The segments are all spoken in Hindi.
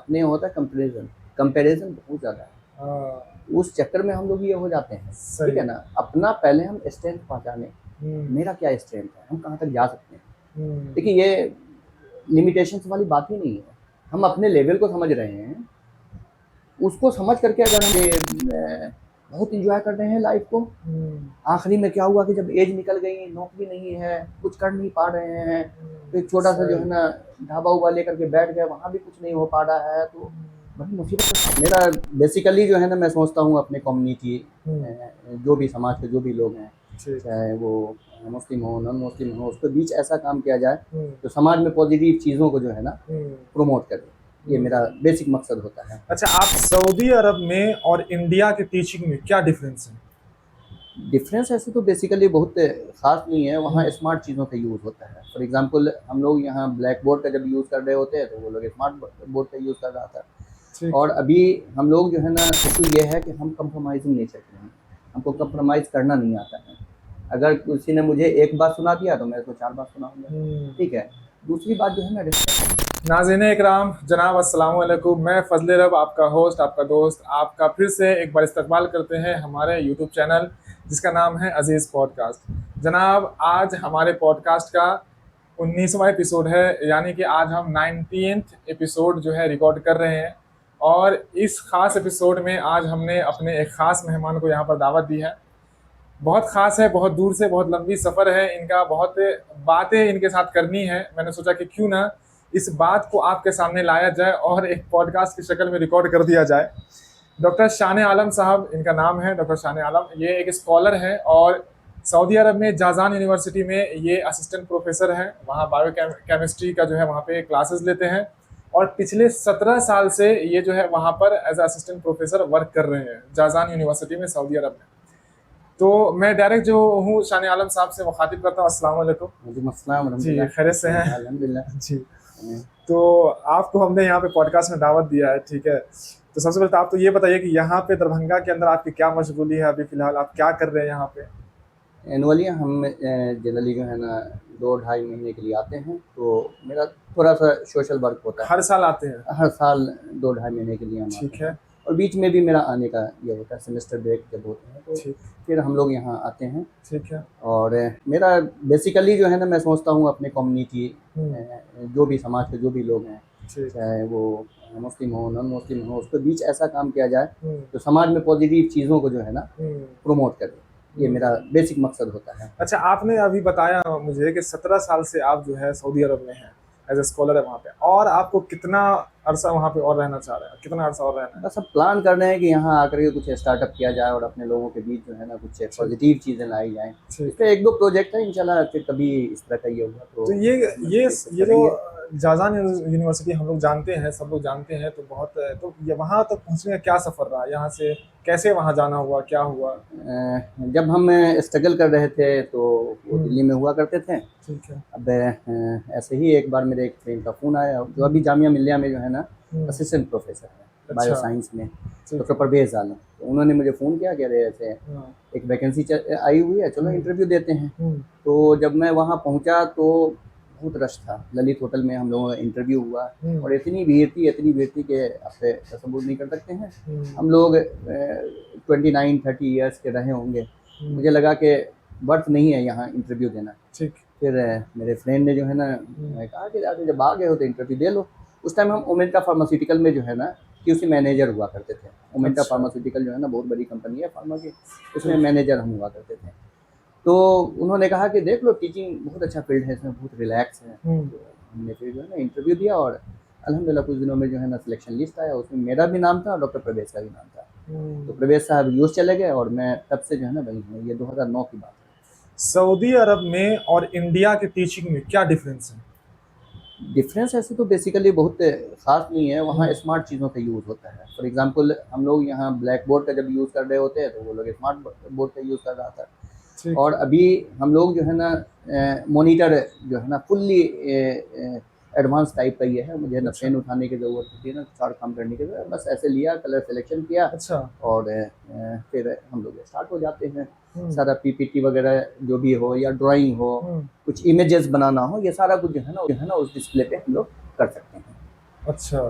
अपने होता है कंपैरिजन, कंपैरिजन बहुत ज़्यादा है। हाँ, उस चक्कर में हम लोग ये हो जाते हैं, ठीक सही। है ना? अपना पहले हम स्ट्रेंथ पहचानें, हम्म। मेरा क्या स्ट्रेंथ है, हम कहाँ तक जा सकते हैं। हम्म। देखिए ये लिमिटेशंस वाली बात ही नहीं है, हम अपने लेवल को समझ रहे हैं, उसको समझ करके अगर हम बहुत एंजॉय कर रहे हैं लाइफ को, हम्म। आखिरी में क्या हुआ कि जब एज निकल गई, नौकरी नहीं है, कुछ कर नहीं पा रहे हैं, तो एक छोटा सा जो है सही। ना ढाबा उबा लेकर के बैठ गए, वहाँ भी कुछ नहीं हो पा रहा है, तो बड़ी मुसीबत है। मेरा बेसिकली जो है ना, मैं सोचता हूँ अपने कम्युनिटी, हम्म। जो भी समाज के जो भी लोग हैं, ठीक। चाहे वो मुस्लिम हो नॉन मुस्लिम हो, उसके बीच ऐसा काम किया जाए हम्म। जो समाज में पॉजिटिव चीज़ों को जो है ना हम्म। प्रमोट करे। ये हम्म। मेरा बेसिक मकसद होता है। अच्छा, आप सऊदी अरब में और इंडिया के टीचिंग में क्या डिफरेंस है? डिफरेंस ऐसे तो बेसिकली बहुत ख़ास नहीं है, वहाँ हम्म। स्मार्ट चीज़ों का यूज़ होता है। फॉर एग्जांपल हम लोग यहाँ ब्लैक बोर्ड का जब यूज़ कर रहे होते हैं, तो वो लोग स्मार्ट बोर्ड का यूज़ कर रहा था। ठीक। और अभी हम लोग जो है ना, इशू ये है कि हम कंप्रोमाइज़िंग नेचर के हैं, हमको कंप्रोमाइज़ करना नहीं आता है। अगर किसी ने मुझे एक बात सुना दिया तो मैं उसको 4 बात सुनाऊँगा, हम्म। ठीक है? दूसरी बात जो है ना, रिस्पेक्ट। नाज़रीन इकराम, जनाब अस्सलाम वालेकुम। मैं फजल रब, आपका होस्ट, आपका दोस्त, आपका फिर से एक बार इस्तकबाल करते हैं हमारे यूट्यूब चैनल जिसका नाम है अजीज़ पॉडकास्ट। जनाब, आज हमारे पॉडकास्ट का 19वां एपिसोड है, यानी कि आज हम 19th एपिसोड जो है रिकॉर्ड कर रहे हैं। और इस ख़ास एपिसोड में आज हमने अपने एक ख़ास मेहमान को यहाँ पर दावत दी है। बहुत ख़ास है, बहुत दूर से, बहुत लंबी सफ़र है इनका, बहुत बातें इनके साथ करनी है। मैंने सोचा कि क्यों ना इस बात को आपके सामने लाया जाए और एक पॉडकास्ट की शक्ल में रिकॉर्ड कर दिया जाए। डॉक्टर शान आलम साहब इनका नाम है, डॉक्टर शान आलम। ये एक स्कॉलर हैं और सऊदी अरब में जाज़ान यूनिवर्सिटी में ये असिस्टेंट प्रोफेसर हैं। वहाँ बायो केमिस्ट्री का जो है वहाँ पे क्लासेस लेते हैं और पिछले 17 साल से ये जो है वहाँ पर एज असिस्टेंट प्रोफेसर वर्क कर रहे हैं जाज़ान यूनिवर्सिटी में, सऊदी अरब में। तो मैं डायरेक्ट जो हूँ शान आलम साहब से मुखातिब करता हूँ। अस्सलाम वालेकुम। वालेकुम अस्सलाम जी, रहमतुल्लाह, खैरियत से क्या हैं? हाल? अल्हम्दुलिल्लाह। जी। तो आपको हमने यहाँ पे पॉडकास्ट में दावत दिया है, ठीक है? तो सबसे पहले तो आप तो ये बताइए कि यहाँ पे दरभंगा के अंदर आपकी क्या मशगूली है? अभी फ़िलहाल आप क्या कर रहे हैं यहाँ पे? एनुअली हम जनरली जो है ना 2 ढाई महीने के लिए आते हैं, तो मेरा थोड़ा-सा सोशल वर्क होता हर है। साल आते हैं? हर साल 2 ढाई महीने के लिए हम आते ठीक हैं, है। और बीच में भी मेरा आने का ये होता है, सेमेस्टर ब्रेक जब होते हैं तो ठीक। फिर हम लोग यहाँ आते हैं। ठीक है। और मेरा बेसिकली जो है ना, मैं सोचता हूँ अपने कम्युनिटी, हुँ। जो भी समाज के जो भी लोग हैं, ठीक। चाहे वो मुस्लिम हो नॉन मुस्लिम हो, उसके बीच ऐसा काम किया जाए हुँ। जो समाज में पॉजिटिव चीज़ों को जो है ना हुँ। प्रमोट करे। ये हुँ। मेरा बेसिक मकसद होता है। अच्छा, आपने अभी बताया मुझे कि 17 साल से आप जो है सऊदी अरब में हैं, एज़ अ स्कॉलर है वहाँ पे, और आपको कितना अरसा वहाँ पे और रहना चाह रहे हैं? कितना अरसा और रहना है? बस अब प्लान कर रहे हैं कि यहाँ आकर के कुछ स्टार्टअप किया जाए और अपने लोगों के बीच जो है ना कुछ ठीक। पॉजिटिव चीज़ें लाई जाएँ। ठीक। इसका 1-2 प्रोजेक्ट है, इंशाल्लाह फिर कभी इस तरह का ये हुआ तो तो ये ये मज़ीद डिस्कस ये जो करेंगे। जाज़ान यूनिवर्सिटी हम लोग जानते हैं, सब लोग जानते हैं, तो बहुत, तो ये वहाँ तक पहुँचने का क्या सफ़र रहा? यहाँ से कैसे वहाँ जाना हुआ? क्या हुआ? जब हम स्ट्रगल कर रहे थे तो वो हुँ। दिल्ली में हुआ करते थे। ठीक है। अब ऐसे ही एक बार मेरे एक फ्रेंड का फ़ोन आया, जो हुँ। अभी जामिया मिल्लिया में जो है ना हुँ। असिस्टेंट प्रोफेसर है बायो अच्छा। साइंस में, ठीक डॉक्टर है। परवेज़ आलम। तो उन्होंने मुझे फ़ोन किया, कह रहे ऐसे हाँ। एक वैकेंसी आई हुई है, चलो हुँ। इंटरव्यू देते हैं। हुँ। तो जब मैं वहाँ पहुँचा तो बहुत रश था। ललित होटल में हम लोगों का इंटरव्यू हुआ, हुँ। और इतनी भीड़ थी कि आप तसव्वुर नहीं कर सकते हैं। हुँ। हम लोग 29-30 ईयर्स के रहे होंगे। हुँ। मुझे लगा कि वर्थ नहीं है यहाँ इंटरव्यू देना। ठीक। फिर मेरे फ्रेंड ने जो है ना हुँ। कहा कि यार जब आ गए हो तो इंटरव्यू दे लो। उस टाइम हम ओमेंटा फार्मास्यूटिकल में जो है ना क्यूसी मैनेजर हुआ करते थे। ओमेंटा अच्छा। फार्मास्यूटिकल जो है ना बहुत बड़ी कंपनी है फार्मा की, उसमें ठीक। मैनेजर हम हुआ करते थे। तो उन्होंने कहा कि देख लो, टीचिंग बहुत अच्छा फील्ड है, इसमें बहुत रिलैक्स है। हुँ। तो हमने फिर जो है ना इंटरव्यू दिया, और अल्हम्दुलिल्लाह कुछ दिनों में जो है ना सिलेक्शन लिस्ट आया, उसमें मेरा भी नाम था और डॉक्टर प्रवेश का भी नाम था। तो हुँ। प्रवेश साहब यूएस चले गए, और मैं तब से जो है ना वहीं हूँ। ये 2009 की बात है। सऊदी अरब में और इंडिया के टीचिंग में क्या डिफरेंस है? डिफरेंस ऐसे तो बेसिकली बहुत ख़ास नहीं है, वहाँ हुँ। स्मार्ट चीज़ों का यूज़ होता है। फॉर एग्जांपल हम लोग यहाँ ब्लैक बोर्ड का जब यूज़ कर रहे होते हैं, तो वो लोग स्मार्ट बोर्ड का यूज़ कर रहा था। ठीक। और अभी हम लोग जो है ना मॉनिटर जो है ना फुल्ली एडवांस टाइप का ये है। मुझे ना अच्छा। पेन उठाने की ज़रूरत होती है, ना चार्ट काम करने की ज़रूरत, बस ऐसे लिया, कलर सिलेक्शन किया, अच्छा। और फिर हम लोग स्टार्ट हो जाते हैं। हुँ। सारा पीपीटी वगैरह जो भी हो या ड्राइंग हो, हुँ। कुछ इमेजेस बनाना हो, ये सारा कुछ जो है ना उस डिस्प्ले पे हम लोग कर सकते हैं। अच्छा।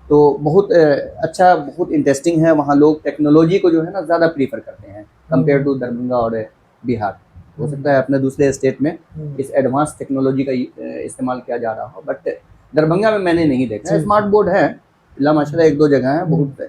तो बहुत अच्छा, बहुत इंटरेस्टिंग है। वहाँ लोग टेक्नोलॉजी को जो है ना ज़्यादा प्रीफर करते हैं कंपेयर टू दरभंगा और बिहार। हो सकता है अपने दूसरे स्टेट में इस एडवांस टेक्नोलॉजी का इस्तेमाल किया जा रहा हो, बट दरभंगा में मैंने नहीं देखा है। स्मार्ट बोर्ड है ला माशाल्लाह, एक दो जगह है, बहुत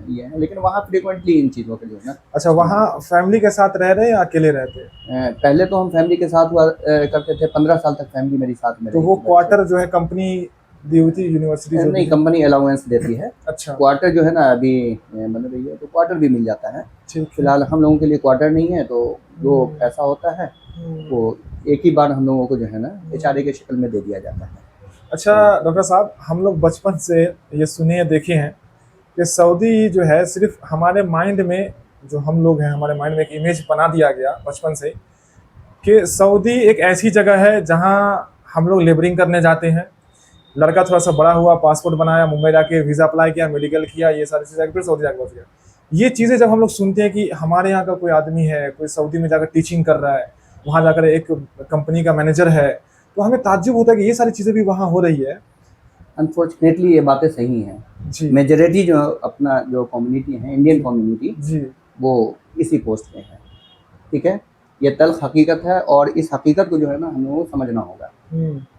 ये है, लेकिन वहाँ फ्रिक्वेंटली इन चीज़ों के जो है ना। अच्छा, वहाँ फैमिली के साथ रह रहे हैं या अकेले रहते हैं? पहले तो हम फैमिली के साथ हुआ करते थे, 15 साल तक फैमिली मेरी साथ में तो रही वो थी। क्वार्टर जो है कंपनी दी हुई थी, यूनिवर्सिटी जो नहीं, दी? कंपनी अलाउंस देती है। अच्छा, क्वार्टर जो है ना अभी बन रही है, तो क्वार्टर भी मिल जाता है। ठीक है। फिलहाल हम लोगों के लिए क्वार्टर नहीं है, तो जो पैसा होता है वो एक ही बार हम लोगों को जो है ना HRA के शक्ल में दे दिया जाता है। अच्छा डॉक्टर साहब, हम लोग बचपन से ये सुने देखे हैं कि सऊदी जो है सिर्फ हमारे माइंड में, जो हम लोग हैं हमारे माइंड में एक इमेज बना दिया गया बचपन से कि सऊदी एक ऐसी जगह है जहां हम लोग लेबरिंग करने जाते हैं। लड़का थोड़ा सा बड़ा हुआ, पासपोर्ट बनाया, मुंबई जाके वीज़ा अप्लाई किया, मेडिकल किया, ये सारी चीज़ें, फिर सऊदी जाके पहुंच गया। ये चीज़ें जब हम लोग सुनते हैं कि हमारे यहाँ का कोई आदमी है, कोई सऊदी में जाकर टीचिंग कर रहा है, वहाँ जाकर एक कंपनी का मैनेजर है, तो हमें ताज्जुब होता है कि ये सारी चीज़ें भी वहाँ हो रही है। अनफॉर्चुनेटली ये बातें सही हैं। जी मेजॉरिटी जो अपना जो कम्युनिटी है, इंडियन कम्युनिटी, जी। वो इसी पोस्ट में है। ठीक है, ये तल्ख हकीकत है, और इस हकीकत को जो है ना हम लोगों को समझना होगा।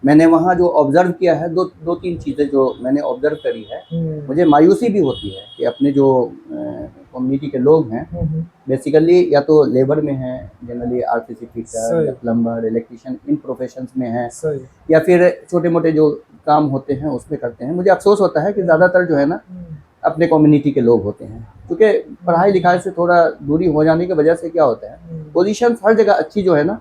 मैंने वहाँ जो ऑब्जर्व किया है, दो तीन चीज़ें जो मैंने ऑब्जर्व करी है, मुझे मायूसी भी होती है कि अपने जो कम्युनिटी के लोग हैं बेसिकली या तो लेबर में हैं, जनरली RCC फिटर या प्लम्बर, इलेक्ट्रिशियन, इन प्रोफेशंस में हैं, या फिर छोटे मोटे जो काम होते हैं उसमें करते हैं। मुझे अफसोस होता है कि ज़्यादातर जो है ना अपने कम्युनिटी के लोग होते हैं, क्योंकि पढ़ाई लिखाई से थोड़ा दूरी हो जाने की वजह से क्या होता है, पोजीशन हर जगह अच्छी जो है ना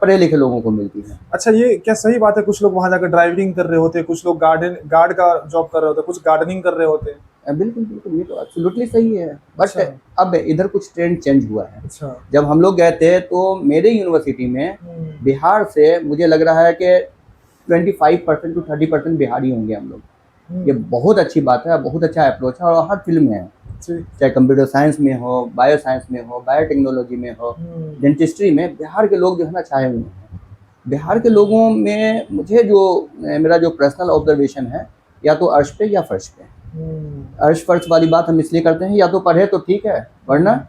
पढ़े लिखे लोगों को मिलती है। अच्छा, ये क्या सही बात है? कुछ लोग वहां जाकर ड्राइविंग कर रहे होते हैं, कुछ लोग गार्ड का जॉब कर रहे होते हैं, कुछ गार्डनिंग कर रहे होते हैं। बिल्कुल बिल्कुल, ये तो एब्सोल्युटली सही है, बट अब इधर कुछ ट्रेंड चेंज हुआ है। अच्छा। जब हम लोग गए थे तो मेरे यूनिवर्सिटी में बिहार से मुझे लग रहा है कि 25% to 30% बिहारी होंगे हम लोग। ये बहुत अच्छी बात है, बहुत अच्छा अप्रोच है, और हर फील्ड में है, चाहे कंप्यूटर साइंस में हो, बायो साइंस में हो, बायोटेक्नोलॉजी में हो, डेंटिस्ट्री में, बिहार के लोग जो है ना छाए हुए हैं। बिहार के लोगों में मुझे जो मेरा जो पर्सनल ऑब्जर्वेशन है, या तो अर्श पे या फर्श पे। अर्श फर्श वाली बात हम इसलिए करते हैं, या तो पढ़े तो ठीक है, वरना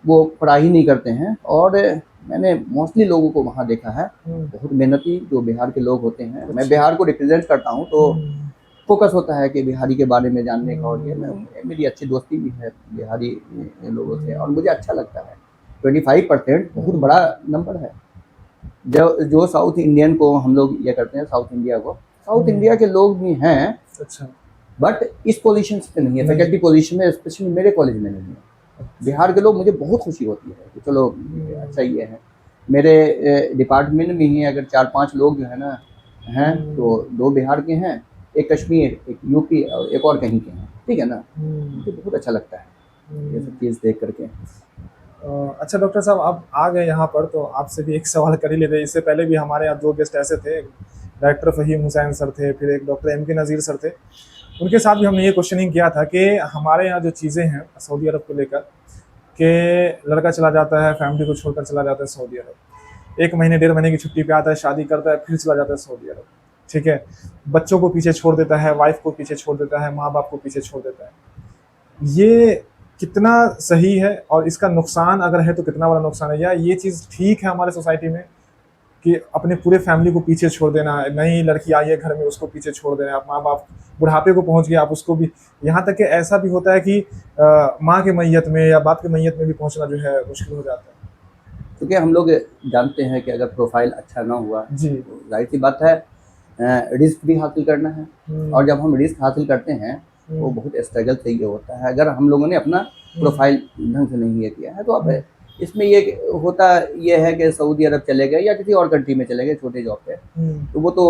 वो पढ़ाई नहीं करते हैं। और मैंने मोस्टली लोगों को वहाँ देखा है, बहुत मेहनती जो बिहार के लोग होते हैं। मैं बिहार को रिप्रेजेंट करता हूँ, तो फोकस होता है कि बिहारी के बारे में जानने का, और ये मेरी अच्छी दोस्ती भी है बिहारी लोगों से, और मुझे अच्छा लगता है। 25% बहुत बड़ा नंबर है। जो साउथ इंडियन को हम लोग ये करते हैं, साउथ इंडिया को, साउथ इंडिया के लोग भी हैं। अच्छा। बट इस पोजीशन पे नहीं है, फैकल्टी पोजीशन में, स्पेशली मेरे कॉलेज में नहीं है। बिहार के लोग, मुझे बहुत खुशी होती है कि चलो अच्छा ये है। मेरे डिपार्टमेंट में ही अगर 4-5 लोग जो है ना हैं, तो 2 बिहार के हैं, एक कश्मीर, एक यूपी, और एक और कहीं के हैं। ठीक है ना, मुझे बहुत अच्छा लगता है ये सब चीज़ देख करके। अच्छा डॉक्टर साहब, आप आ गए यहाँ पर, तो आपसे भी एक सवाल कर ही लेते हैं। इससे पहले भी हमारे यहाँ 2 गेस्ट ऐसे थे, डायरेक्टर फ़हीम हुसैन सर थे, फिर एक डॉक्टर MK नज़ीर सर थे। उनके साथ भी हमने ये क्वेश्चनिंग किया था कि हमारे यहाँ जो चीज़ें हैं सऊदी अरब को लेकर, कि लड़का चला जाता है, फैमिली को छोड़कर चला जाता है सऊदी अरब, 1 महीने 1.5 महीने की छुट्टी पे आता है, शादी करता है, फिर चला जाता है सऊदी अरब। ठीक है, बच्चों को पीछे छोड़ देता है, वाइफ को पीछे छोड़ देता है, माँ बाप को पीछे छोड़ देता है। ये कितना सही है, और इसका नुकसान अगर है तो कितना बड़ा नुकसान है? या ये चीज़ ठीक है हमारे सोसाइटी में कि अपने पूरे फैमिली को पीछे छोड़ देना, नई लड़की आई है घर में उसको पीछे छोड़ देना, आप माँ बाप बुढ़ापे को पहुंच गए आप उसको भी, यहाँ तक कि ऐसा भी होता है कि माँ के मैयत में या बाप के मैयत में भी पहुंचना जो है मुश्किल हो जाता है। क्योंकि हम लोग जानते हैं कि अगर प्रोफाइल अच्छा ना हुआ जी, तो जाहिर सी बात है रिस्क भी हासिल करना है, और जब हम रिस्क हासिल करते हैं वो बहुत स्ट्रगल से ये होता है। अगर हम लोगों ने अपना प्रोफाइल ढंग से नहीं ये किया है, तो अब इसमें ये होता ये है कि सऊदी अरब चले गए या किसी और कंट्री में चले गए छोटे जॉब पे, तो वो तो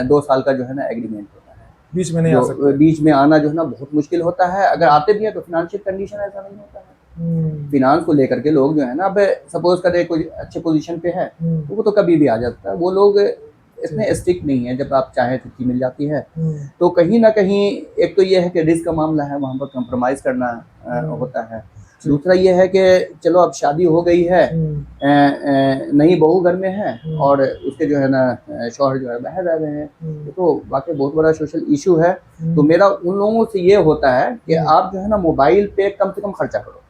2 साल का जो है ना एग्रीमेंट होता है, बीच में नहीं आ सकते। बीच में आना जो है ना बहुत मुश्किल होता है। अगर आते भी हैं तो फिनेंशियल कंडीशन ऐसा नहीं होता है। फिनांस को लेकर के लोग जो है ना, अब सपोज करें कोई अच्छे पोजीशन पे है तो वो तो कभी भी आ जाता है। वो लोग इसमें स्ट्रिक्ट नहीं है, जब आप चाहें छुट्टी मिल जाती है। तो कहीं ना कहीं एक तो ये है कि रिस्क का मामला है, वहाँ पर कंप्रोमाइज़ करना होता है। दूसरा ये है कि चलो अब शादी हो गई है, नई बहू घर में है और उसके जो है ना शौहर जो है बाहर रह रहे हैं, ये तो वाकई बहुत बड़ा सोशल इशू है। तो मेरा उन लोगों से ये होता है कि आप जो है ना मोबाइल पे कम से कम खर्चा करो,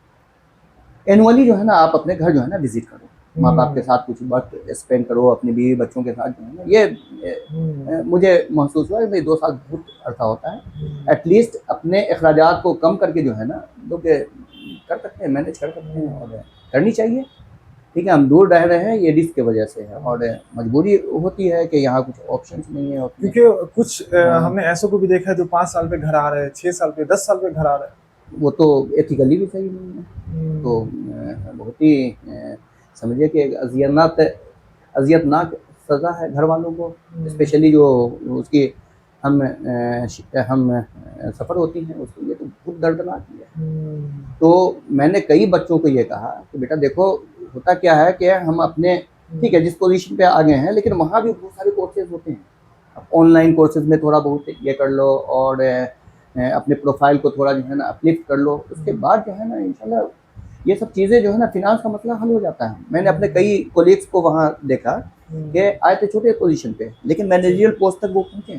एनुअली जो है ना आप अपने घर जो है ना विजिट करो, माँ बाप के साथ कुछ वक्त स्पेंड करो, अपने बीवी बच्चों के साथ जो है ना। ये मुझे महसूस हुआ कि 2 साल बहुत अर्सा होता है। एटलीस्ट अपने अखराजात को कम करके जो है ना लोग कर सकते हैं, मैनेज कर सकते हैं और करनी चाहिए। ठीक है, हम दूर रह रहे हैं ये रिस्क की वजह से है और मजबूरी होती है कि यहाँ कुछ ऑप्शंस नहीं है क्योंकि कुछ हमने ऐसों को भी देखा है जो 5 साल पे घर आ रहे हैं, 6 साल पे, 10 साल पे घर आ रहे हैं। वो तो एथिकली भी सही नहीं है। तो बहुत ही समझिए कि एक अजियतनाक सज़ा है घर वालों को, स्पेशली जो उसकी हम सफ़र होती हैं उसके लिए तो बहुत दर्दनाक है। तो मैंने कई बच्चों को ये कहा कि बेटा देखो होता क्या है कि हम अपने ठीक है जिस पोजीशन पे आ गए हैं, लेकिन वहाँ भी बहुत सारे कोर्सेज होते हैं। अब ऑनलाइन कोर्सेज में थोड़ा बहुत ये कर लो और अपने प्रोफाइल को थोड़ा जो है ना अपलिफ्ट कर लो, उसके बाद जो है ना इंशाल्लाह ये सब चीज़ें जो है ना फिनांस का मसला हल हो जाता है। मैंने अपने कई कोलीग्स को वहाँ देखा कि आए थे छोटे पोजीशन पे लेकिन मैनेजरियल पोस्ट तक वो पहुँचे।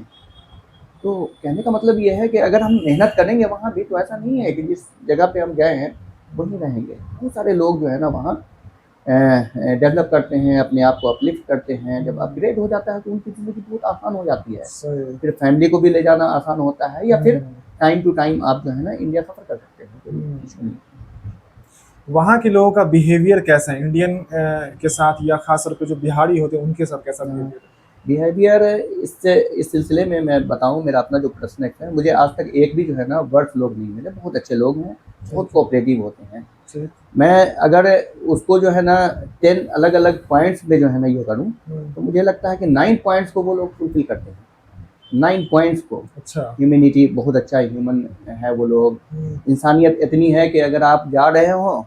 तो कहने का मतलब ये है कि अगर हम मेहनत करेंगे वहाँ भी तो ऐसा नहीं है कि जिस जगह पे हम गए हैं वहीं रहेंगे। बहुत सारे लोग जो है ना वहाँ डेवलप करते हैं, अपने आप को अपलिफ्ट करते हैं। जब अपग्रेड हो जाता है तो उनकी ज़िंदगी बहुत आसान हो जाती है। फिर फैमिली को भी ले जाना आसान होता है या फिर टाइम टू टाइम आप जो है ना इंडिया सफ़र कर सकते हैं, कोई इशू नहीं। वहाँ के लोगों का बिहेवियर कैसा है इंडियन के साथ, या खास तौर पे जो बिहारी होते हैं उनके साथ कैसा बिहेवियर है? बिहेवियर इस सिलसिले में मैं बताऊं, मेरा अपना जो पर्सनल है, मुझे आज तक एक भी जो है ना वर्स्ट लोग नहीं मिले। बहुत अच्छे लोग हैं, बहुत कोऑपरेटिव होते हैं। मैं अगर उसको जो है ना 10 अलग अलग पॉइंट्स में जो है ना ये करूं तो मुझे लगता है कि 9 पॉइंट्स को वो लोग फुलफिल करते हैं। 9 पॉइंट्स को। अच्छा। ह्यूमैनिटी बहुत अच्छा ह्यूमन है वो लोग। इंसानियत इतनी है कि अगर आप जा रहे हो,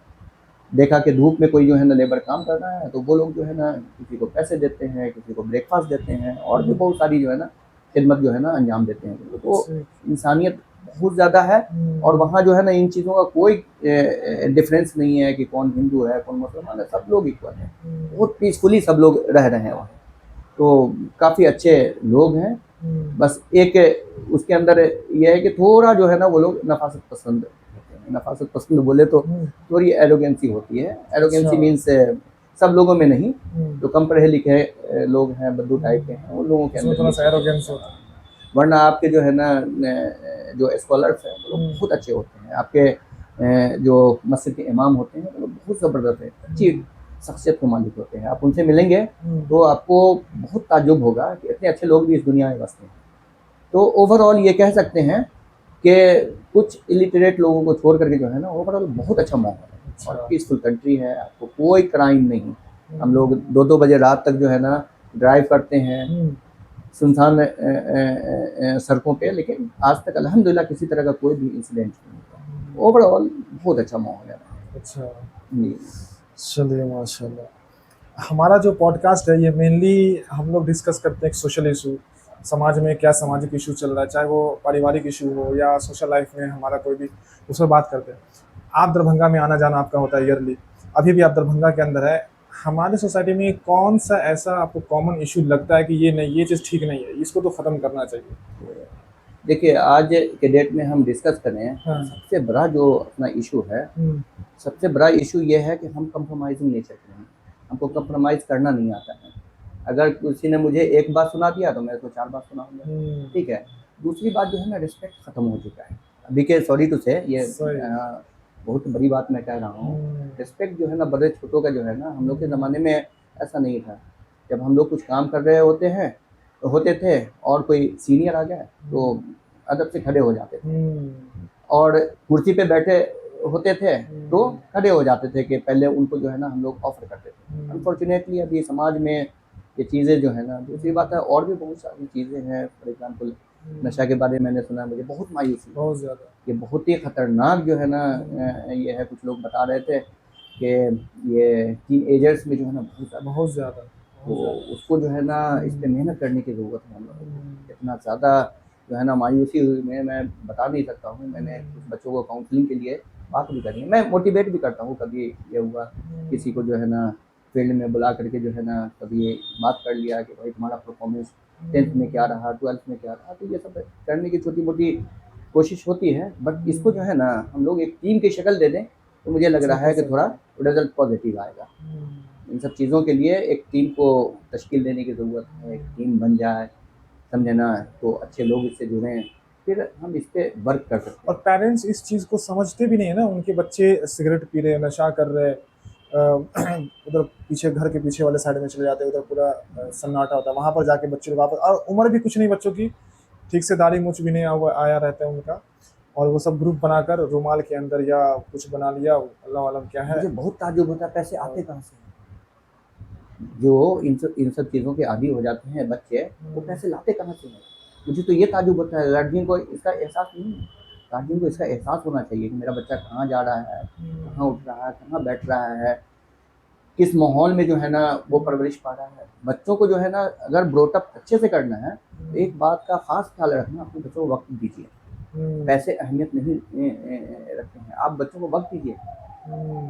देखा कि धूप में कोई जो है ना लेबर काम कर रहा है तो वो लोग जो है ना किसी को पैसे देते हैं, किसी को ब्रेकफास्ट देते हैं और भी बहुत सारी जो है ना खिदमत जो है ना अंजाम देते हैं। तो इंसानियत बहुत ज़्यादा है और वहाँ जो है ना इन चीज़ों का कोई डिफरेंस नहीं है कि कौन हिंदू है कौन मुसलमान है, सब लोग इक्वल हैं। बहुत पीसफुली सब लोग रह रहे हैं वहाँ। तो काफ़ी अच्छे लोग हैं। बस एक उसके अंदर यह है कि थोड़ा जो है ना वो लोग नफासत पसंद नफासत पसंद बोले तो थोड़ी एरोगेंसी होती है। एरोगेंसी मीन्स सब लोगों में नहीं, जो कम पढ़े लिखे लोग हैं, बद्दू टाइप के हैं, उन लोगों के अंदर थोड़ा सा एरोगेंस होता है। वरना आपके जो है ना जो स्कॉलर्स हैं वो लोग बहुत अच्छे होते हैं। आपके जो मस्जिद के इमाम होते हैं वो लोग बहुत ज़बरदस्त है, अच्छी शख्सियत के मालिक होते हैं। आप उनसे मिलेंगे तो आपको बहुत ताज्जुब होगा कि इतने अच्छे लोग भी इस दुनिया में बसते हैं। तो ओवरऑल ये कह सकते हैं कि कुछ इलिटरेट लोगों को छोड़ करके जो है ना ओवरऑल बहुत अच्छा माहौल है और पीसफुल कंट्री है। आपको कोई क्राइम नहीं। हम लोग 2-2 बजे रात तक जो है ना ड्राइव करते हैं सुनसान सड़कों पे, लेकिन आज तक अल्हम्दुलिल्लाह किसी तरह का कोई भी इंसिडेंट नहीं हुआ। ओवरऑल बहुत अच्छा माहौल है। अच्छा जी चलिए माशाल्लाह। हमारा जो पॉडकास्ट है ये मेनली हम लोग डिस्कस करते हैं सोशल इशू, समाज में क्या सामाजिक इशू चल रहा है, चाहे वो पारिवारिक इशू हो या सोशल लाइफ में हमारा कोई भी, उस पर बात करते हैं। आप दरभंगा में आना जाना आपका होता है ईयरली, अभी भी आप दरभंगा के अंदर है। हमारे सोसाइटी में कौन सा ऐसा आपको कॉमन इशू लगता है कि ये नहीं, ये चीज़ ठीक नहीं है, इसको तो ख़त्म करना चाहिए? देखिए आज के डेट में हम डिस्कस करें सबसे बड़ा जो अपना इशू है, सबसे बड़ा इशू ये है कि हम कंप्रोमाइजिंग नेचर के हैं। हमको कंप्रोमाइज़ करना नहीं आता है। अगर किसी ने मुझे एक बात सुना दिया तो मैं उसको 4 बात सुनाऊँगा। ठीक है। दूसरी बात जो है ना रिस्पेक्ट ख़त्म हो चुका है। अभी के सॉरी टू से ये बहुत बड़ी बात मैं कह रहा हूँ। रिस्पेक्ट जो है ना बड़े छोटों का जो है ना, हम लोग के ज़माने में ऐसा नहीं था। जब हम लोग कुछ काम कर रहे होते थे और कोई सीनियर आ जाए तो अदब से खड़े हो जाते थे और कुर्सी पे बैठे होते थे तो खड़े हो जाते थे कि पहले उनको जो है ना हम लोग ऑफर करते थे। अनफॉर्चुनेटली अभी समाज में ये चीज़ें जो है ना, दूसरी बात है और भी बहुत सारी चीज़ें हैं। फॉर एग्जाम्पल नशा के बारे में मैंने सुना, मुझे बहुत मायूसी, बहुत ज़्यादा ये बहुत ही ख़तरनाक जो है ना ये है। कुछ लोग बता रहे थे कि ये टीन एजर्स में जो है ना बहुत ज़्यादा, तो उसको जो है ना इस पर मेहनत करने की ज़रूरत है हम लोगों को। इतना ज़्यादा जो है ना मायूसी हुई मैं बता नहीं सकता हूँ। मैंने कुछ बच्चों को काउंसलिंग के लिए बात भी करनी है। मैं मोटिवेट भी करता हूँ, कभी ये हुआ किसी को जो है ना फील्ड में बुला करके जो है ना कभी बात कर लिया कि भाई तुम्हारा परफॉर्मेंस 10th में क्या रहा, 12th में क्या रहा, तो ये सब करने की छोटी मोटी कोशिश होती है। बट इसको जो है ना हम लोग एक टीम की शक्ल दे दें तो मुझे लग रहा है कि थोड़ा रिजल्ट पॉजिटिव आएगा। इन सब चीज़ों के लिए एक टीम को तश्कील देने की ज़रूरत है, एक टीम बन जाए, समझे ना, तो अच्छे लोग इससे जुड़ें, फिर हम इस पे वर्क कर सकते और हैं। पेरेंट्स इस चीज़ को समझते भी नहीं है ना, उनके बच्चे सिगरेट पी रहे, नशा कर रहे, उधर पीछे घर के पीछे वाले साइड में चले जाते हैं, उधर पूरा सन्नाटा होता है, वहाँ पर जाके बच्चे लोग वापस, और उम्र भी कुछ नहीं बच्चों की, ठीक से दाढ़ी मूछ भी नहीं आया रहता है उनका, और वो सब ग्रुप बनाकर रुमाल के अंदर या कुछ बना लिया, अल्लाह वालम क्या है। मुझे बहुत ताज्जुब होता है पैसे आते कहाँ से हैं? जो इन सब चीज़ों के आदी हो जाते हैं बच्चे, वो पैसे लाते कहाँ से हैं? मुझे तो ये ताज्जुब होता है। गार्जियन को इसका एहसास नहीं है। गार्जियन को इसका एहसास होना चाहिए कि मेरा बच्चा कहाँ जा रहा है, कहाँ उठ रहा है, कहाँ बैठ रहा है, किस माहौल में जो है ना वो परवरिश पा रहा है। बच्चों को जो है ना अगर ब्रोटअप अच्छे से करना है तो एक बात का खास ख्याल रखना, अपने बच्चों को वक्त दीजिए। पैसे अहमियत नहीं रखते हैं, आप बच्चों को वक्त दीजिए।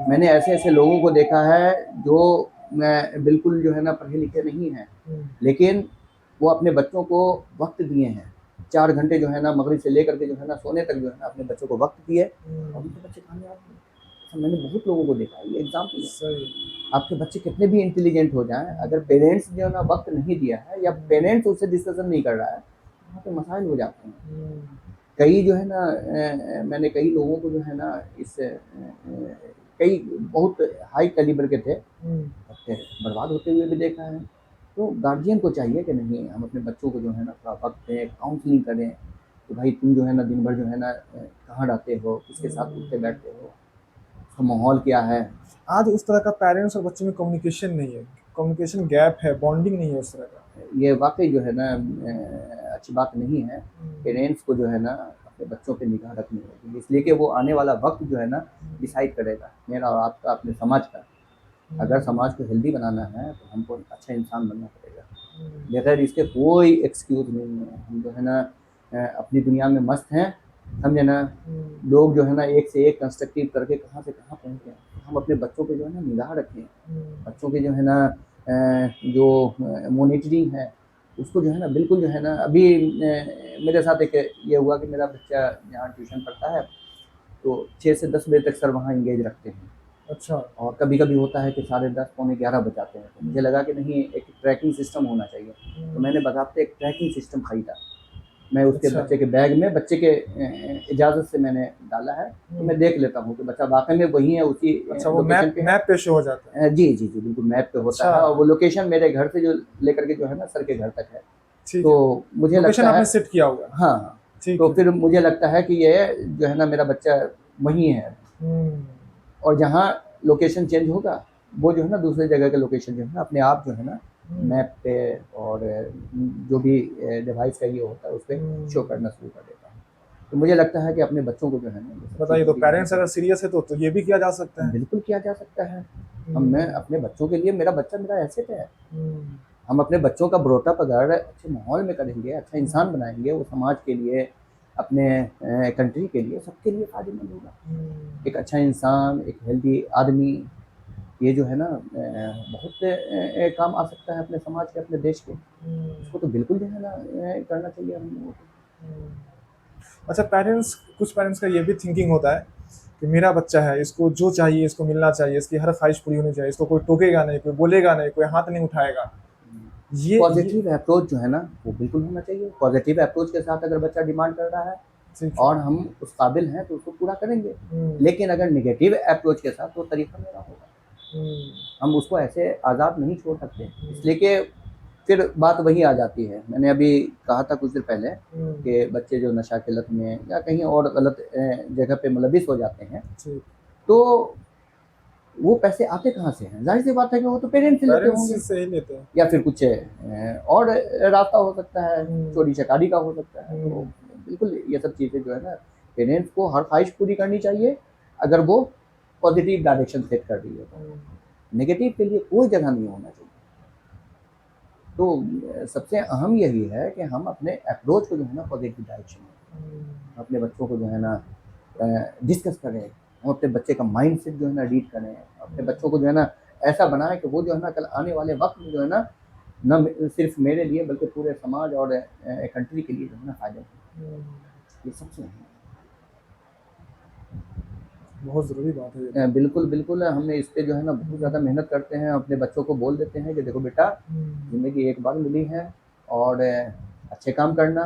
मैंने ऐसे ऐसे लोगों को देखा है जो बिल्कुल जो है ना पढ़े लिखे नहीं हैं, लेकिन वो अपने बच्चों को वक्त दिए हैं। 4 घंटे जो है ना मगरिब से लेकर के जो है ना सोने तक जो है ना अपने बच्चों को वक्त दिए, और उनके बच्चे कामयाब हुए। ऐसा मैंने बहुत लोगों को देखा है, ये एग्जाम्पल है। सही। आपके बच्चे कितने भी इंटेलिजेंट हो जाएं, अगर पेरेंट्स जो है ना वक्त नहीं दिया है या पेरेंट्स उससे डिस्कशन नहीं कर रहा है, वहाँ पे मसाइल हो जाते हैं। कई जो है ना मैंने कई लोगों को जो है ना कई बहुत हाई कैलिबर के थे, बच्चे बर्बाद होते हुए भी देखा है। तो गार्जियन को चाहिए कि नहीं, हम अपने बच्चों को जो है ना थोड़ा वक्त दें, काउंसलिंग करें कि भाई तुम जो है ना दिन भर जो है ना कहाँ रहते हो, किसके साथ उठते बैठते हो, उसका माहौल क्या है। आज उस तरह का पेरेंट्स और बच्चों में कम्युनिकेशन नहीं है, कम्युनिकेशन गैप है, बॉन्डिंग नहीं है उस तरह का। ये वाकई जो है ना अच्छी बात नहीं है। पेरेंट्स को जो है ना अपने बच्चों पे निगाह रखनी होगी, इसलिए कि वो आने वाला वक्त जो है ना डिसाइड करेगा मेरा और आपका, अपने समाज का। अगर समाज को हेल्दी बनाना है तो हमको अच्छा इंसान बनना पड़ेगा, बगैर इसके कोई एक्सक्यूज़ नहीं है। हम जो है ना अपनी दुनिया में मस्त हैं, समझे ना। लोग जो है ना एक से एक कंस्ट्रक्टिव करके कहाँ से कहाँ पहुँच गए। हम अपने बच्चों पे जो है ना निगाह रखें, बच्चों के जो है ना जो मॉनिटरिंग है उसको जो है ना बिल्कुल जो है ना। अभी मेरे साथ एक ये हुआ कि मेरा बच्चा जहाँ ट्यूशन पढ़ता है तो 6 से 10 बजे तक सर वहाँ इंगेज रखते हैं। अच्छा। और कभी कभी होता है कि 10:30 पौने 11 बज जाते हैं, तो मुझे लगा कि नहीं एक ट्रैकिंग सिस्टम होना चाहिए, तो मैंने बाकायदा एक ट्रैकिंग सिस्टम खरीदा। मैं उसके अच्छा। बच्चे के बैग में बच्चे के इजाज़त से मैंने डाला है, तो मैं देख लेता हूँ कि बच्चा वाकई में वही है, उसी अच्छा, वो लोकेशन मैप पे है। मैप पे शो हो जाता है। जी जी जी बिल्कुल मैप पे होता अच्छा। है, और वो लोकेशन मेरे घर से जो लेकर के जो है ना सर के घर तक है। ठीक तो है, मुझे लोकेशन लगता है आपने सेट किया हुआ है। हाँ हाँ, ठीक तो है। फिर मुझे लगता है कि ये जो है ना मेरा बच्चा वही है। और जहाँ लोकेशन चेंज होगा वो जो है ना दूसरी जगह के लोकेशन जो है ना अपने आप जो है ना मैप पे और जो भी डिवाइस का ये होता है उस पर शो करना शुरू कर देता है। तो मुझे लगता है कि अपने बच्चों को जो है ना ये सब बताइए, चीज़ों तो की पेरेंट्स अगर सीरियस है तो ये भी किया जा सकता है। बिल्कुल किया जा सकता है। हम मैं अपने बच्चों के लिए, मेरा बच्चा मेरा एसेट है। हम अपने बच्चों का ब्रोटअप अगर अच्छे माहौल में करेंगे, अच्छा इंसान बनाएंगे, वो समाज के लिए, अपने कंट्री के लिए, सबके लिए फ़ायदेमंद होगा। एक अच्छा इंसान, एक हेल्दी आदमी, ये जो है ना बहुत काम आ सकता है अपने समाज के, अपने देश के। इसको तो बिल्कुल जो है ना करना चाहिए हम लोगों को। अच्छा, कुछ पेरेंट्स का ये भी थिंकिंग होता है कि मेरा बच्चा है, इसको जो चाहिए इसको मिलना चाहिए, इसकी हर ख्वाहिश पूरी होनी चाहिए, इसको कोई टोकेगा नहीं, कोई बोलेगा नहीं, कोई हाथ नहीं उठाएगा। ये पॉजिटिव अप्रोच जो है ना वो बिल्कुल होना चाहिए। पॉजिटिव अप्रोच के साथ अगर बच्चा डिमांड कर रहा है ठीक है। और हम उस काबिल हैं तो उसको पूरा करेंगे। लेकिन अगर नेगेटिव अप्रोच के साथ तो तरीका मेरा होगा, हम उसको ऐसे आज़ाद नहीं छोड़ सकते। इसलिए कि फिर बात वही आ जाती है, मैंने अभी कहा था कुछ देर पहले कि बच्चे जो नशा की लत में या कहीं और गलत जगह पे मुलविस हो जाते हैं, तो वो पैसे आते कहाँ से हैं? जाहिर सी बात है कि वो तो पेरेंट्स से लेते होंगे, से ही लेते हैं। या फिर कुछ और रास्ता हो सकता है, चोरी चकारी का हो सकता है। तो बिल्कुल ये सब चीज़ें जो है ना पेरेंट्स को हर ख्वाहिश पूरी करनी चाहिए, अगर वो पॉजिटिव डायरेक्शन सेट कर रही है तो। नेगेटिव के लिए कोई जगह नहीं होना चाहिए। तो सबसे अहम यही है कि हम अपने अप्रोच को जो है ना पॉजिटिव डायरेक्शन में अपने बच्चों को जो है ना डिस्कस करें, हम अपने बच्चे का माइंड सेट जो है ना रीड करें, अपने बच्चों को जो है ना ऐसा बनाएं कि वो जो है ना कल आने वाले वक्त में जो है ना न सिर्फ मेरे लिए बल्कि पूरे समाज और कंट्री के लिए जो है ना फायदे ये सबसे बहुत ज़रूरी बात है ये तो। बिल्कुल बिल्कुल हमने इस पे जो है ना बहुत ज़्यादा मेहनत करते हैं, अपने बच्चों को बोल देते हैं कि देखो बेटा ज़िंदगी एक बार मिली है और अच्छे काम करना,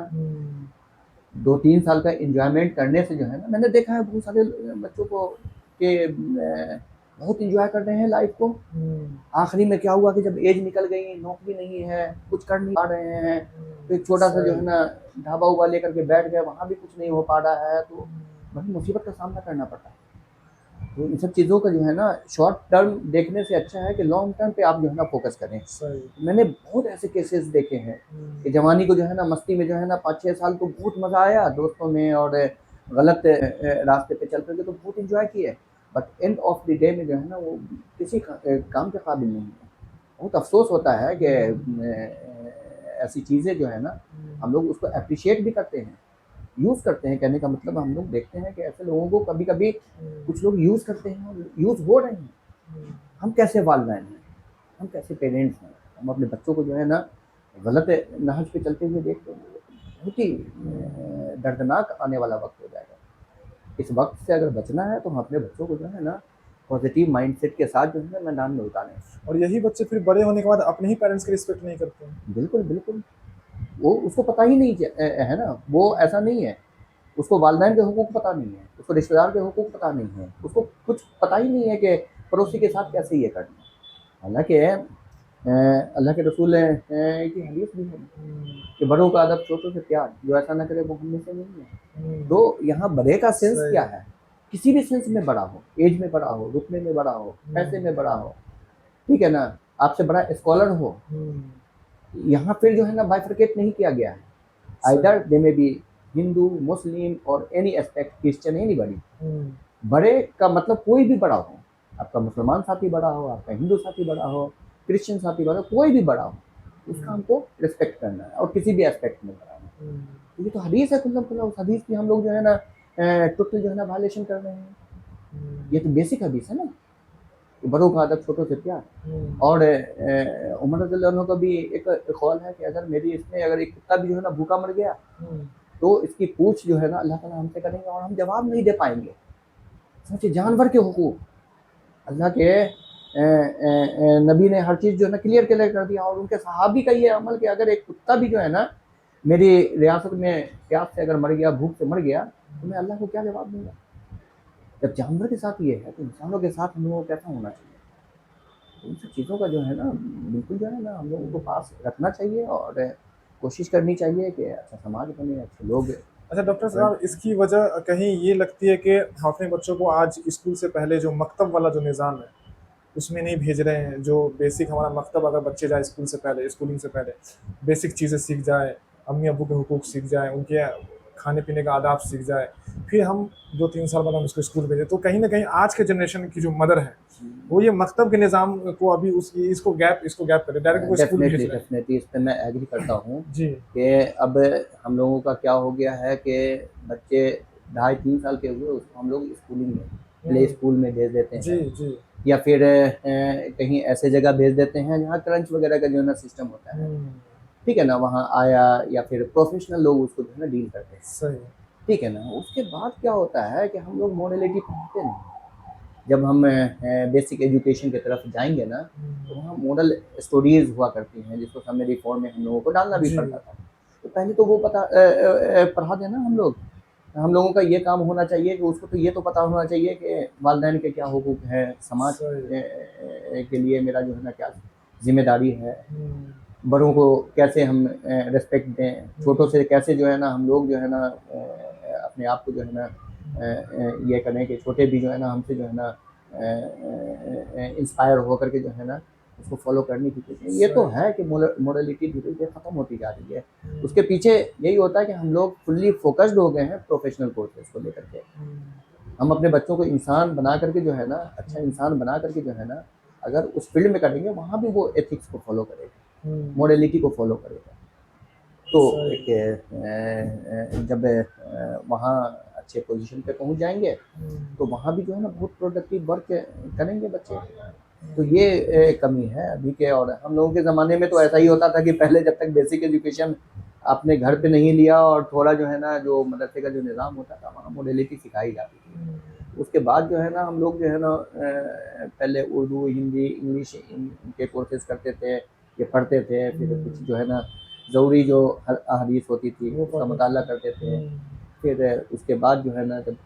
2-3 साल का एंजॉयमेंट करने से जो है ना मैंने देखा है बहुत सारे बच्चों को कि बहुत एंजॉय कर रहे हैं लाइफ को। आखिरी में क्या हुआ कि जब एज निकल गई, नौकरी नहीं है, कुछ कर नहीं पा रहे हैं, तो एक छोटा सा जो है ना ढाबा उबा लेकर के बैठ गए, वहाँ भी कुछ नहीं हो पा रहा है, तो बड़ी मुसीबत का सामना करना पड़ता है। तो इन सब चीज़ों का जो है ना शॉर्ट टर्म देखने से अच्छा है कि लॉन्ग टर्म पे आप जो है ना फोकस करें। सही। मैंने बहुत ऐसे केसेस देखे हैं कि जवानी को जो है ना मस्ती में जो है ना 5-6 साल को बहुत मज़ा आया दोस्तों में और गलत रास्ते पे चल करके तो बहुत एंजॉय किए, but end of the day में जो है ना वो किसी काम के काबिल नहीं है। बहुत अफसोस होता है कि ऐसी चीज़ें जो है ना हम लोग उसको अप्रिशिएट भी करते हैं, यूज़ करते हैं। कहने का मतलब हम लोग देखते हैं कि ऐसे लोगों को कभी कभी कुछ लोग यूज़ करते हैं और यूज़ हो रहे हैं। हम कैसे वालिदैन हैं, हम कैसे पेरेंट्स हैं, हम अपने बच्चों को जो है ना गलत नहज पे चलते हुए देखते हैं, बहुत ही दर्दनाक आने वाला वक्त हो जाएगा। इस वक्त से अगर बचना है तो हम अपने बच्चों को जो है ना पॉजिटिव माइंडसेट के साथ जो है ना मैदान में उतारें। और यही बच्चे फिर बड़े होने के बाद अपने ही पेरेंट्स की रिस्पेक्ट नहीं करते हैं। बिल्कुल बिल्कुल, वो उसको पता ही नहीं है ना, वो ऐसा नहीं है, उसको वालिदैन के हुकूक पता नहीं है, उसको रिश्तेदार के हुकूक पता नहीं है, उसको कुछ पता ही नहीं है कि पड़ोसी के साथ कैसे ये करना है। हालांकि अल्लाह के रसूल की हदीस भी है कि बड़ों का अदब छोटों से प्यार, जो ऐसा ना करे वो हम में से नहीं है। तो यहाँ बड़े का सेंस सही। क्या है, किसी भी सेंस में बड़ा हो, एज में बड़ा हो, रुतबे में बड़ा हो, पैसे में बड़ा हो, ठीक है ना, आपसे बड़ा स्कॉलर हो, यहाँ फिर जो है ना बाइफरकेट नहीं किया गया है। आइदर दे में बी हिंदू, मुस्लिम और एनी एस्पेक्ट, क्रिश्चियन, एनीबॉडी। बड़े का मतलब कोई भी बड़ा हो, आपका मुसलमान साथी बड़ा हो, आपका हिंदू साथी बड़ा हो, क्रिश्चियन साथी बड़ा हो, कोई भी बड़ा हो, उसका हमको रिस्पेक्ट करना है और किसी भी एस्पेक्ट में बड़ा है। तो ये तो हदीस है खुल्लम खुल्ला, उस हदीस की हम लोग जो है ना टोटल जो है ना वायलेशन कर रहे हैं। ये तो बेसिक हदीस है ना, बड़ों का अदब छोटों से प्यार। और उमर रज़ियल्लाहु अन्हु का भी एक कौल है कि अगर मेरी इसमें अगर एक कुत्ता भी जो है ना भूखा मर गया तो इसकी पूछ जो है ना अल्लाह ताला हमसे करेंगे और हम जवाब नहीं दे पाएंगे। सोचिए जानवर के हुकूक, अल्लाह के नबी ने हर चीज़ जो है ना क्लियर कर दिया, और उनके सहाबी का ये अमल कि अगर एक कुत्ता भी जो है ना मेरी रियासत में प्यास से अगर मर गया, भूख से मर गया, तो मैं अल्लाह को क्या जवाब दूंगा। जब जानवर के साथ ये है तो इंसानों के साथ हम लोगों को कैसा होना चाहिए। तो इन सब चीज़ों का जो है ना बिल्कुल जो है ना हम लोगों को पास रखना चाहिए और कोशिश करनी चाहिए कि अच्छा समाज बने, अच्छे लोग। अच्छा डॉक्टर साहब, इसकी वजह कहीं ये लगती है कि हम अपने बच्चों को आज स्कूल से पहले जो मकतब वाला जो निज़ाम है उसमें नहीं भेज रहे हैं। जो बेसिक हमारा मकतब, अगर बच्चे जाए स्कूल से पहले, स्कूलिंग से पहले बेसिक चीज़ें सीख जाए, अम्मी अबू के हुकूक सीख जाए, उनके खाने पीने का आदाब सीख जाए, फिर हम 2-3 साल बाद हम उसको स्कूल भेजें। तो कहीं ना कहीं आज के जनरेशन की जो मदर है वो ये मकतब के निज़ाम को अभी इसको गैप करे, डायरेक्ट वो स्कूल भेज रहे हैं। डेफिनेटली इस पे मैं एग्री करता हूँ जी। कि अब हम लोगों का क्या हो गया है कि बच्चे 2.5-3 साल के हुए उसको हम लोग स्कूलिंग में, प्ले स्कूल में भेज देते जी हैं, जी। या फिर कहीं ऐसे जगह भेज देते हैं जहाँ क्रंच वगैरह का जो है ना सिस्टम होता है, ठीक है ना, वहाँ आया या फिर प्रोफेशनल लोग उसको जो है ना डील करते हैं, सही। ठीक है ना। उसके बाद क्या होता है कि हम लोग मोरलिटी पढ़ाते नहीं। जब हम बेसिक एजुकेशन की तरफ जाएंगे ना तो वहाँ मॉडल स्टोरीज हुआ करती हैं जिसको सामने रिफॉर्म में हम लोगों को डालना भी जी। पड़ता था। तो पहले तो वो पढ़ा देना हम लोगों का ये काम होना चाहिए कि उसको तो ये तो पता होना चाहिए कि वालिदैन के क्या हुकूक हैं, समाज सही। के लिए मेरा जो है ना क्या जिम्मेदारी है, बड़ों को कैसे हम रिस्पेक्ट दें, छोटों से कैसे जो है ना हम लोग जो है ना अपने आप को जो है ना ये करें कि छोटे भी जो है ना हमसे जो है ना इंस्पायर होकर के जो है ना उसको फॉलो करने की कोशिश। ये तो है कि मोरलिटी धीरे धीरे ख़त्म होती जा रही है। उसके पीछे यही होता है कि हम लोग फुल्ली फोकस्ड हो गए हैं प्रोफेशनल कोर्सेज को लेकर के। हम अपने बच्चों को इंसान बना करके जो है ना, अच्छा इंसान बना करके जो है ना अगर उस फील्ड में करेंगे वहाँ भी वो एथिक्स को फॉलो करेगा, मोरलिटी को फॉलो करेगा। तो एक जब वहाँ अच्छे पोजीशन पे पहुंच जाएंगे, तो वहाँ भी जो है ना बहुत प्रोडक्टिव वर्क करेंगे बच्चे। तो ये कमी है अभी के। और हम लोगों के ज़माने में तो ऐसा ही होता था कि पहले जब तक बेसिक एजुकेशन आपने घर पे नहीं लिया और थोड़ा जो है ना जो मदरसे का जो निज़ाम होता था वहाँ मोडेलिटी सिखाई जाती थी। उसके बाद जो है ना हम लोग जो है ना पहले उर्दू, हिंदी, इंग्लिश इनके कोर्सेज करते थे, ये पढ़ते थे, फिर कुछ जो है ना ज़रूरी जो हदीस होती थी उसका मुताला करते थे। फिर उसके बाद जो है ना जब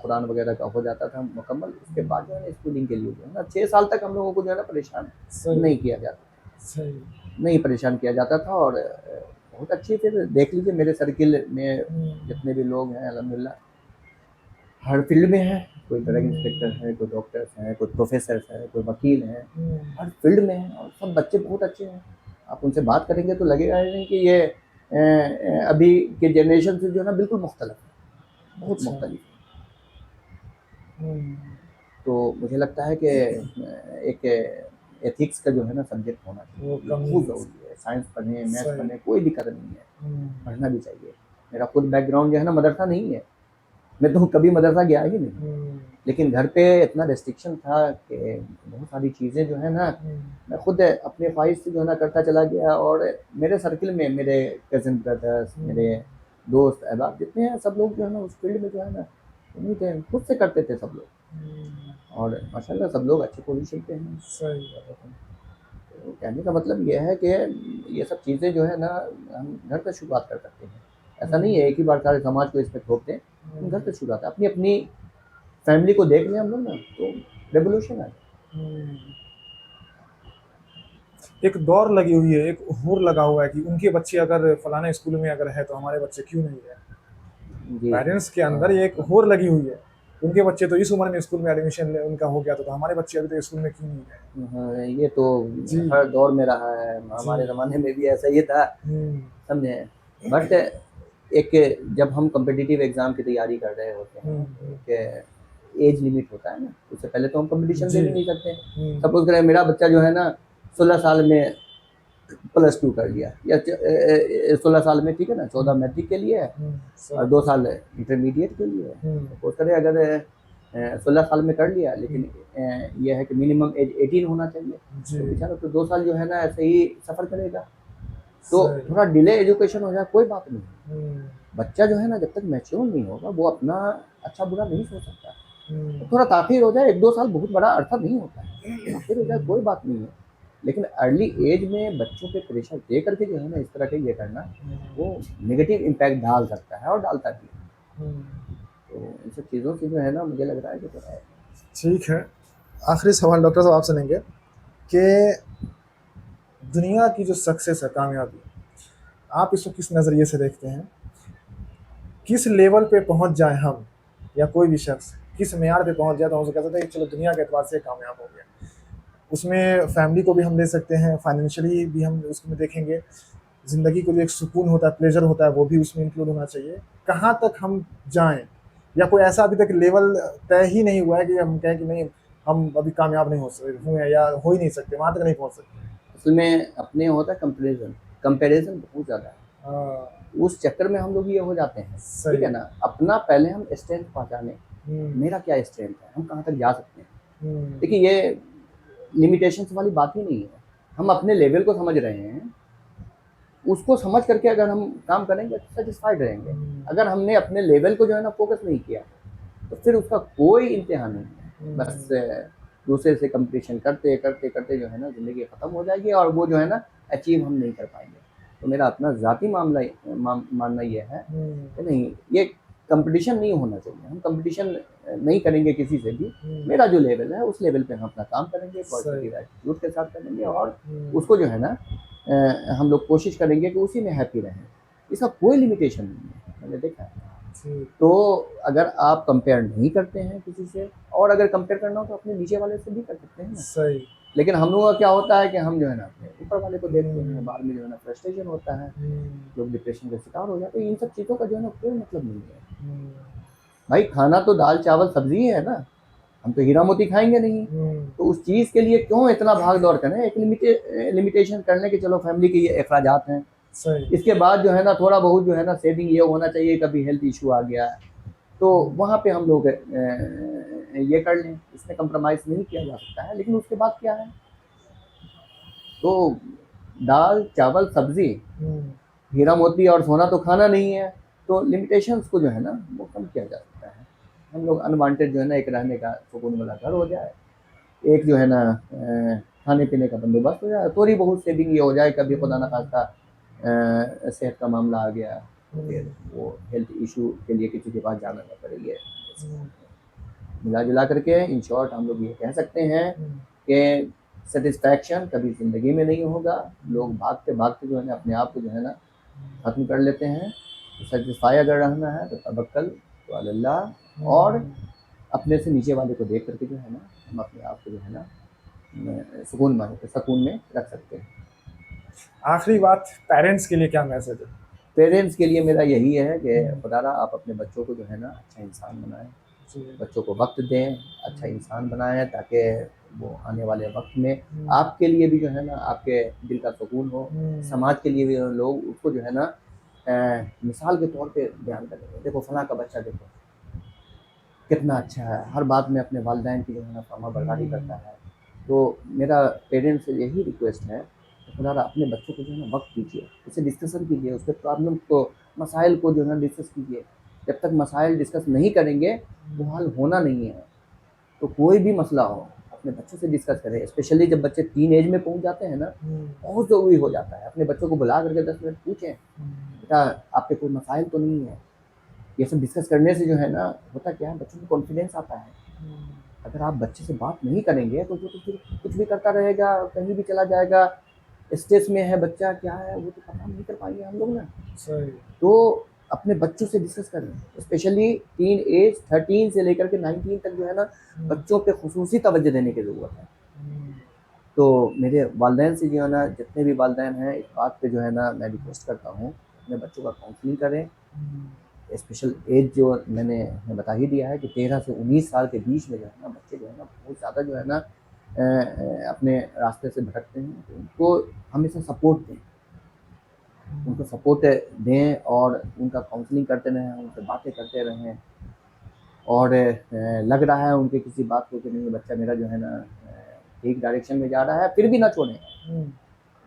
कुरान वगैरह का हो जाता था मुकम्मल, उसके बाद जो है ना स्कूलिंग के लिए जो है ना 6 साल तक हम लोगों को जो है ना परेशान नहीं किया जाता, नहीं परेशान किया जाता था। और बहुत अच्छी, फिर देख लीजिए मेरे सर्किल में जितने भी लोग हैं अल्हम्दुलिल्लाह हर फील्ड में हैं। कोई ड्रग इंस्पेक्टर है, कोई डॉक्टर्स हैं, कोई प्रोफेसर हैं, कोई वकील हैं, हर फील्ड में हैं और सब बच्चे बहुत अच्छे हैं। आप उनसे बात करेंगे तो लगेगा नहीं कि ये अभी के जनरेशन से जो है ना बिल्कुल मुख्तलिफ है, बहुत मुख्तलिफ है। तो मुझे लगता है कि एक एथिक्स का जो है ना सब्जेक्ट होना चाहिए, बहुत ज़रूरी है। साइंस पढ़ें, मैथ्स पढ़ें, कोई दिक्कत नहीं है, पढ़ना भी चाहिए। मेरा खुद बैकग्राउंड जो है ना मदरसा नहीं है, मैं तो कभी मदरसा गया ही नहीं, लेकिन घर पे इतना रेस्ट्रिक्शन था कि बहुत सारी चीज़ें जो है ना मैं खुद अपने ख्वाहिश से जो है ना करता चला गया। और मेरे सर्किल में मेरे कज़न ब्रदर्स, मेरे दोस्त अहबाब जितने हैं, सब लोग जो है ना उस फील्ड में जो है ना नहीं थे, खुद से करते थे सब लोग। और माशाल्लाह सब लोग अच्छे पोजीशन पे हैं। सही बात है। तो कहने का मतलब ये है कि ये सब चीज़ें जो है ना हम घर से शुरुआत कर सकते हैं। ऐसा नहीं है एक ही बार सारे समाज को इस पे थोप दें, हम घर से शुरुआत है। अपनी अपनी फैमिली को देख लें हम लोग ना तो रेवोल्यूशन आ जाए। एक दौर लगी हुई है, एक होड़ लगा हुआ है कि उनके बच्चे अगर फलाने स्कूल में अगर है तो हमारे बच्चे क्यों नहीं है। जी पेरेंट्स के अंदर ये एक होड़ लगी हुई है, उनके बच्चे तो इस उम्र में स्कूल में एडमिशन उनका हो गया तो हमारे बच्चे अभी तो स्कूल में क्यों नहीं गए। हाँ, ये तो जी हर दौर में रहा है, हमारे ज़माने में भी ऐसा ही था, समझे। बट एक जब हम कॉम्पिटिटिव एग्ज़ाम की तैयारी कर रहे होते हैं कि एज लिमिट होता है ना, उससे पहले तो हम कंपटीशन दे भी नहीं सकते। सपोज करें मेरा बच्चा जो है ना 16 साल में +2 कर लिया, या 16 साल में, ठीक है ना, 14 मैट्रिक के लिए और 2 साल इंटरमीडिएट के लिए। सपोज करें अगर 16 साल में कर लिया, लेकिन ये है कि मिनिमम एज 18 होना चाहिए, तो बेचारा तो 2 साल जो है ना ऐसे ही सफ़र करेगा। तो थोड़ा डिले एजुकेशन हो जाए कोई बात नहीं, बच्चा जो है ना जब तक मैच्योर नहीं होगा वो अपना अच्छा बुरा नहीं सोच सकता। तो थोड़ा ताख़ीर हो जाए 1-2 साल बहुत बड़ा अर्थात नहीं होता है, ताख़ीर हो जाए कोई बात नहीं है, लेकिन अर्ली एज में बच्चों पे प्रेशर दे करके जो है ना इस तरह के ये करना वो नेगेटिव इम्पैक्ट डाल सकता है और डालता भी है। तो इन सब चीज़ों से जो है ना मुझे लग रहा है कि थोड़ा ठीक है। आखिरी सवाल डॉक्टर साहब आपसे लेंगे कि दुनिया की जो सक्सेस है, कामयाबी, आप इसको किस नज़रिए से देखते हैं। किस लेवल पे पहुंच जाए हम या कोई भी शख्स किस मेयार पे पहुंच जाए तो हम कह सकते हैं कि चलो दुनिया के एतबार से कामयाब हो गया। उसमें फैमिली को भी हम ले सकते हैं, फाइनेंशियली भी हम उसमें देखेंगे, ज़िंदगी को जो एक सुकून होता है, प्लेजर होता है, वो भी उसमें इंक्लूड होना चाहिए। कहाँ तक हम जाएं, या कोई ऐसा अभी तक लेवल तय ही नहीं हुआ है कि हम कहें कि नहीं हम अभी कामयाब नहीं हो सकते हुए या हो ही नहीं सकते, वहाँ तक नहीं पहुँच सकते। असल में अपने होता है कंपेरिजन बहुत ज़्यादा है, उस चक्कर में हम लोग ये हो जाते हैं, ठीक है ना। अपना पहले हम स्ट्रेंथ पहचाने, मेरा क्या स्ट्रेंथ है, हम कहाँ तक जा सकते हैं। देखिए ये लिमिटेशंस वाली बात ही नहीं है, हम अपने लेवल को समझ रहे हैं, उसको समझ करके अगर हम काम करेंगे तो सेटिस्फाइड रहेंगे। अगर हमने अपने लेवल को जो है ना फोकस नहीं किया तो फिर उसका कोई इम्तिहान नहीं है, बस दूसरे से कंपटीशन करते करते करते जो है ना ज़िंदगी ख़त्म हो जाएगी और वो जो है ना अचीव हम नहीं कर पाएंगे। तो मेरा अपना ज़ाती मानना ये है कि नहीं, ये कंपटीशन नहीं होना चाहिए, हम कंपटीशन नहीं करेंगे किसी से भी। मेरा जो लेवल है उस लेवल पे हम अपना काम करेंगे, पॉजिटिव एटीट्यूड के साथ करेंगे और उसको जो है ना हम लोग कोशिश करेंगे कि उसी में हैप्पी रहें। इसका कोई लिमिटेशन नहीं है, मैंने देखा है। तो अगर आप कंपेयर नहीं करते हैं किसी से, और अगर कंपेयर करना हो तो अपने नीचे वाले से भी कर सकते हैं ना। सही। लेकिन हम लोगों का क्या होता है कि हम जो है ना अपने ऊपर वाले को देखते हैं, बाद में जो है ना फ्रस्ट्रेशन होता है, लोग डिप्रेशन का शिकार हो जाते हैं। इन सब चीज़ों का जो है ना कोई मतलब नहीं है। भाई खाना तो दाल चावल सब्जी है ना, हम तो हीरा मोती खाएंगे नहीं। तो उस चीज़ के लिए क्यों इतना भाग दौड़ करें, एक लिमिटेशन कर लें कि चलो फैमिली के ये अखराजात हैं, इसके बाद जो है ना थोड़ा बहुत जो है ना सेविंग ये होना चाहिए, कभी हेल्थ इशू आ गया तो वहाँ पे हम लोग ये कर लें, इसमें कंप्रोमाइज़ नहीं किया जा सकता है। लेकिन उसके बाद क्या है, तो दाल चावल सब्ज़ी, हीरा मोती और सोना तो खाना नहीं है, तो लिमिटेशंस को जो है ना वो कम किया जा सकता है। हम लोग अनवांटेड जो है ना एक रहने का सुकून वाला घर हो जाए, एक जो है ना खाने पीने का बंदोबस्त हो जाए, थोड़ी बहुत सेविंग ये हो जाए, कभी खुदा न खास्ता सेहत का मामला आ गया तो फिर वो हेल्थ इशू के लिए किसी के पास जाना न पड़े। ये मिला जुला करके इन शॉर्ट हम लोग ये कह सकते हैं कि सेटिस्फैक्शन कभी ज़िंदगी में नहीं होगा। लोग भागते भागते जो है ना अपने आप को जो है ना ख़त्म कर लेते हैं। सेटिस्फाई अगर रहना है तो तवक्कल तो अल्लाह, और अपने से नीचे वाले को देख करके जो है ना हम अपने आप को जो है ना सुकून में रख सकते हैं। आखिरी बात, पेरेंट्स के लिए क्या मैसेज है? पेरेंट्स के लिए मेरा यही है कि खुदारा आप अपने बच्चों को जो है ना अच्छा इंसान बनाएं, बच्चों को वक्त दें, अच्छा इंसान बनाएं, ताकि वो आने वाले वक्त में आपके लिए भी जो है ना आपके दिल का सुकून हो, समाज के लिए भी लोग उसको जो है ना मिसाल के तौर पे बयान करें। देखो फलां का बच्चा देखो कितना अच्छा है, हर बात में अपने वालिदैन की जो है ना फरमाबरदारी करता है। तो मेरा पेरेंट्स से यही रिक्वेस्ट है कि खुदा अपने बच्चों को जो है ना वक्त दीजिए, उससे डिस्कशन कीजिए, उसके प्रॉब्लम को मसाइल को जो है ना डिस्कस कीजिए। जब तक मसाइल डिस्कस नहीं करेंगे वो हल होना नहीं है। तो कोई भी मसला हो अपने बच्चों से डिस्कस करें, स्पेशली जब बच्चे टीन एज में पहुंच जाते हैं ना, बहुत ज़रूरी हो जाता है अपने बच्चों को बुला करके 10 मिनट पूछें, बेटा आपके कोई मसाइल तो नहीं है। ये सब डिस्कस करने से जो है ना होता क्या है, बच्चों को कॉन्फिडेंस आता है। अगर आप बच्चे से बात नहीं करेंगे तो वो तो फिर कुछ भी करता रहेगा, कहीं भी चला जाएगा, स्ट्रेस में है बच्चा, क्या है वो तो पता नहीं कर पाएंगे हम लोग ना। सही। तो अपने बच्चों से डिस्कस करें, स्पेशली टीन एज 13 से लेकर के 19 तक जो है ना बच्चों पे खुसूसी तवज्जो देने की ज़रूरत है। तो मेरे वालिदैन से जो है ना, जितने भी वालिदैन हैं, इस बात पे जो है ना मैं रिक्वेस्ट करता हूँ अपने बच्चों का काउंसलिंग करें। स्पेशल एज जो मैंने बता ही दिया है कि 13 से 19 साल के बीच में जो है ना बच्चे जो है ना बहुत ज़्यादा जो है ना अपने रास्ते से भटकते हैं। तो उनको हमेशा सपोर्ट दें, उनको सपोर्ट दें और उनका काउंसलिंग करते रहें, उनसे बातें करते रहें। और लग रहा है उनके किसी बात को कि नहीं बच्चा मेरा जो है ना ठीक डायरेक्शन में जा रहा है, फिर भी ना छोड़ें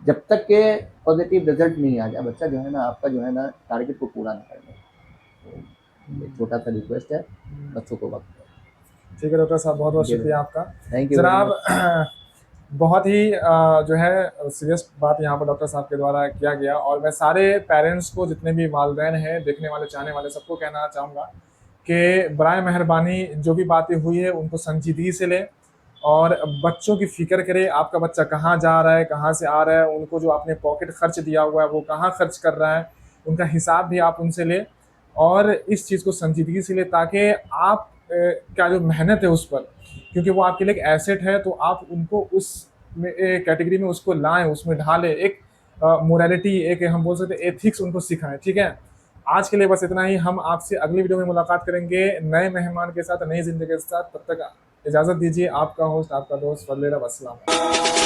जब तक के पॉजिटिव रिजल्ट नहीं आ जाए। बच्चा जो है ना आपका जो है ना टारगेट को पूरा नहीं कर ले। तो एक छोटा सा रिक्वेस्ट है, बच्चों को वक्त दें। ठीक है डॉक्टर साहब, बहुत बहुत शुक्रिया आपका। थैंक यू जनाब बहुत ही जो है सीरियस बात यहाँ पर डॉक्टर साहब के द्वारा किया गया, और मैं सारे पेरेंट्स को, जितने भी वालिदैन हैं, देखने वाले चाहने वाले, सबको कहना चाहूँगा कि बराए मेहरबानी जो भी बातें हुई है उनको संजीदगी से लें और बच्चों की फ़िक्र करें। आपका बच्चा कहाँ जा रहा है, कहाँ से आ रहा है, उनको जो आपने पॉकेट खर्च दिया हुआ है वो कहाँ खर्च कर रहा है, उनका हिसाब भी आप उनसे लें और इस चीज़ को संजीदगी से लें, ताकि आप का जो मेहनत है उस पर, क्योंकि वो आपके लिए एक एसेट है, तो आप उनको उस कैटेगरी में उसको लाएं, उसमें ढालें, एक मोरालिटी, एक हम बोल सकते हैं एथिक्स उनको सिखाएं। ठीक है, आज के लिए बस इतना ही। हम आपसे अगली वीडियो में मुलाकात करेंगे नए मेहमान के साथ, नई जिंदगी के साथ। तब तक इजाज़त दीजिए। आपका होस्ट, आपका दोस्त फजले रब। अस्सलाम।